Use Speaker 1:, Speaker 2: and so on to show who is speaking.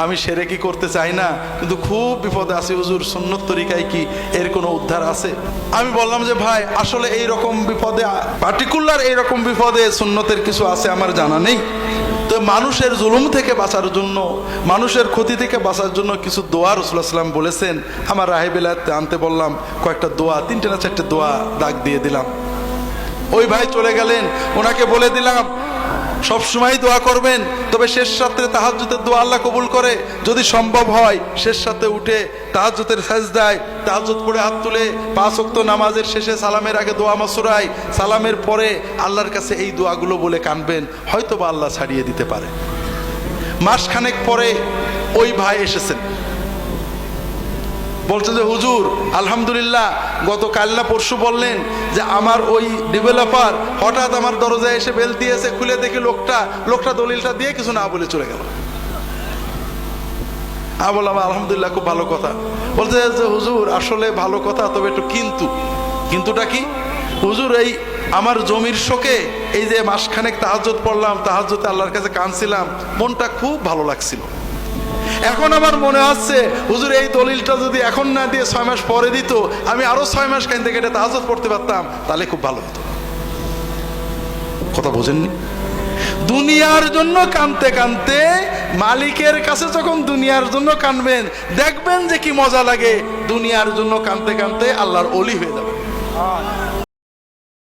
Speaker 1: আমি সেরেকি করতে চাই না, কিন্তু খুব বিপদে আছি হুজুর, সুন্নত তরিকায় কি এর কোনো উদ্ধার আছে? আমি বললাম যে ভাই আসলে এইরকম বিপদে, পার্টিকুলার এইরকম বিপদে সুন্নতের কিছু আছে আমার জানা নেই। তো মানুষের জুলুম থেকে বাঁচার জন্য, মানুষের ক্ষতি থেকে বাঁচার জন্য কিছু দোয়া রাসূলুল্লাহ সাল্লাল্লাহু আলাইহি ওয়াসাল্লাম বলেছেন। আমার রাহে বেলায়েতে আনতে বললাম, কয়েকটা দোয়া, 3টে না 4টে দোয়া দাগ দিয়ে দিলাম। ওই ভাই চলে গেলেন, ওনাকে বলে দিলাম সবসময় দোয়া করবেন, তবে শেষ রাতে তাহাজ্জুদের দোয়া আল্লাহ কবুল করে। যদি সম্ভব হয় শেষ রাতে উঠে তাহাজ্জুদের সাজদায় তাহাজ্জুদ পড়ে হাত তুলে 5 ওয়াক্ত নামাজের শেষে সালামের আগে দোয়া মাসুরাই, সালামের পরে আল্লাহর কাছে এই দোয়াগুলো বলে কাঁদবেন, হয়তো বা আল্লাহ ছাড়িয়ে দিতে পারে। মাসখানেক পরে ওই ভাই এসেছেন, বলছে যে হুজুর আলহামদুলিল্লাহ, গতকাল না পরশু বললেন যে আমার ওই ডেভেলপার হঠাৎ আমার দরজায় এসে বেল দিয়েছে, খুলে দেখি লোকটা দলিলটা দিয়ে কিছু না বলে চলে গেল। আমি বললাম আলহামদুলিল্লাহ, খুব ভালো কথা। বলছে যে হুজুর আসলে ভালো কথা, তবে একটু কিন্তুটা কি হুজুর, এই আমার জমির শোকে এই যে মাসখানেক তাহাজ্জুদ পড়লাম, তাহাজ্জুদে আল্লাহর কাছে কাঁদছিলাম, মনটা খুব ভালো লাগছিল। এখন আমার মনে হচ্ছে হুজুর এই দলিলটা যদি এখন না দিয়ে 6 মাস পরে দিত, আমি আরো 6 মাস কাঁদতে কেটে তাহাজ্জুদ পড়তে পারতাম, তাহলে খুব ভালো হতো। কথা বোঝেননি? দুনিয়ার জন্য কাঁদতে কাঁদতে মালিকের কাছে যখন দুনিয়ার জন্য কাঁদবেন, দেখবেন যে কি মজা লাগে। দুনিয়ার জন্য কাঁদতে কাঁদতে আল্লাহর ওলি হয়ে যাবে।